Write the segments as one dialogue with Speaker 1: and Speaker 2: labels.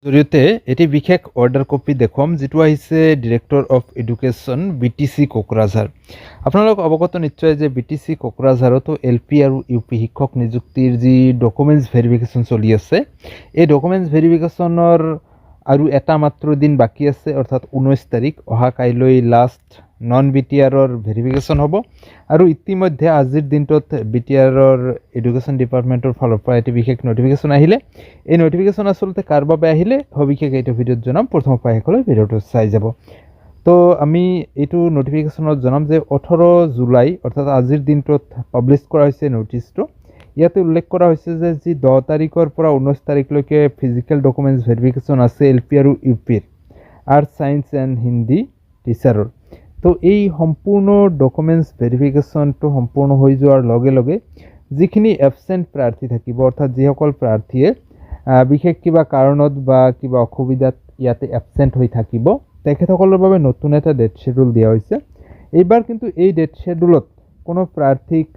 Speaker 1: জৰিয়তে এটি বিশেষ অৰ্ডাৰ কপি দেখুৱাম যিটো আহিছে director of education BTC Kokrajhar. আপোনালোক অৱগত নিশ্চয় যে BTC কোকৰাঝাৰতো LP আৰু UP শিক্ষক নিযুক্তিৰ যি ডকুমেণ্টছ ভেৰিফিকেশ্যন চলি আছে, এই ডকুমেণ্টছ ভেৰিফিকেশ্যনৰ আৰু এটা মাত্ৰ দিন বাকী আছে, অৰ্থাৎ 19 তাৰিখ। অহা কাইলৈ লাষ্ট নন BTRৰ ভেৰিফিকেশ্যন হ'ব আৰু ইতিমধ্যে আজিৰ দিনটোত BTRৰ এডুকেশ্যন ডিপাৰ্টমেণ্টৰ ফালৰ পৰা এটি বিশেষ নটিফিকেশ্যন আহিলে। এই নটিফিকেশ্যন আচলতে কাৰ বাবে আহিলে সবিশেষ এইটো ভিডিঅ'ত জনাম, প্ৰথমৰ পৰা শেষলৈ ভিডিঅ'টো চাই যাব। তো আমি এইটো নটিফিকেশ্যনত জনাম যে 18 জুলাই অৰ্থাৎ আজিৰ দিনটোত পাব্লিছ কৰা হৈছে নটিচটো। ইয়াতে উল্লেখ কৰা হৈছে যে যি 10 তাৰিখৰ পৰা 19 তাৰিখলৈকে ফিজিকেল ডকুমেণ্টছ ভেৰিফিকেশ্যন আছে LP আৰু UPৰ আৰ্টছ ছায়েন্স এণ্ড হিন্দী টিচাৰৰ। তো এই সম্পূৰ্ণ ডকুমেণ্টছ ভেৰিফিকেশ্যনটো সম্পূৰ্ণ হৈ যোৱাৰ লগে লগে যিখিনি এবচেণ্ট প্ৰাৰ্থী থাকিব, অৰ্থাৎ যিসকল প্ৰাৰ্থীয়ে বিশেষ কিবা কাৰণত বা কিবা অসুবিধাত ইয়াতে এবচেণ্ট হৈ থাকিব, তেখেতসকলৰ বাবে নতুন এটা ডেট শ্বেডিউল দিয়া হৈছে। এইবাৰ কিন্তু এই ডেট শ্বেডিউলত কোনো প্ৰাৰ্থীক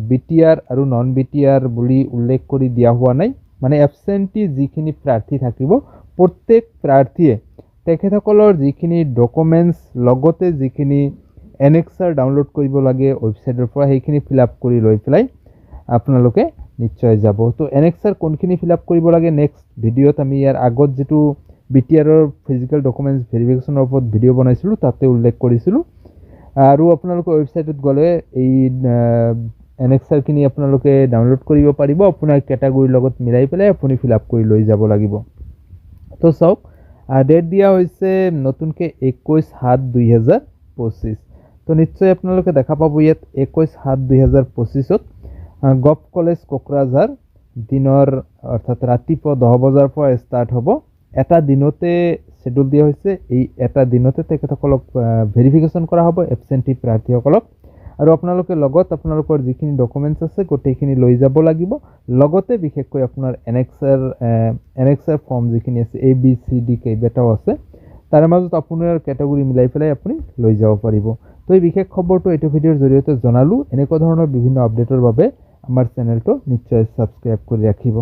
Speaker 1: BTR আৰু নন BTR বুলি উল্লেখ কৰি দিয়া হোৱা নাই। মানে এবচেণ্টি যিখিনি প্ৰাৰ্থী থাকিব, প্ৰত্যেক প্ৰাৰ্থীয়ে তেখেতসকলৰ যিখিনি ডকুমেণ্টছ লগতে যিখিনি এনেক্সাৰ ডাউনলোড কৰিব লাগে ৱেবছাইটৰ পৰা, সেইখিনি ফিল আপ কৰি লৈ পেলাই আপোনালোকে নিশ্চয় যাব। তো এনেক্সাৰ কোনখিনি ফিল আপ কৰিব লাগে নেক্সট ভিডিঅ'ত আমি ইয়াৰ আগত যিটো BTRৰ ফিজিকেল ডকুমেণ্টছ ভেৰিফিকেশ্যনৰ ওপৰত ভিডিঅ' বনাইছিলোঁ তাতে উল্লেখ কৰিছিলোঁ। আৰু আপোনালোকে ৱেবছাইটত গ'লে এই এনেক্সাৰখিনি আপোনালোকে ডাউনলোড কৰিব পাৰিব, আপোনাৰ কেটাগৰীৰ লগত মিলাই পেলাই আপুনি ফিল আপ কৰি লৈ যাব লাগিব। তো চাওক, ডেট দিয়া হৈছে নতুনকৈ 21/7/2025। তো নিশ্চয় আপোনালোকে দেখা পাব ইয়াত 21/7/2025ত গভ কলেজ কোকৰাঝাৰ দিনৰ অৰ্থাৎ ৰাতিপুৱা 10 বজাৰ পৰা ষ্টাৰ্ট হ'ব। এটা দিনতে শ্বেডিউল দিয়া হৈছে, এই এটা দিনতে তেখেতসকলক ভেৰিফিকেশ্যন কৰা হ'ব এবচেণ্টি প্ৰাৰ্থীসকলক। আৰু আপোনালোকে লগত আপোনালোকৰ যিখিনি ডকুমেণ্টছ আছে গোটেইখিনি লৈ যাব লাগিব। লগতে বিশেষকৈ আপোনাৰ এনেক্সাৰ ফৰ্ম যিখিনি আছে ABCD কেইবাটাও আছে, তাৰে মাজত আপোনাৰ কেটেগৰী মিলাই পেলাই আপুনি লৈ যাব পাৰিব। তো এই বিশেষ খবৰটো এইটো ভিডিঅ'ৰ জৰিয়তে জনালোঁ। এনেকুৱা ধৰণৰ বিভিন্ন আপডেটৰ বাবে আমাৰ চেনেলটো নিশ্চয় ছাবস্ক্ৰাইব কৰি ৰাখিব।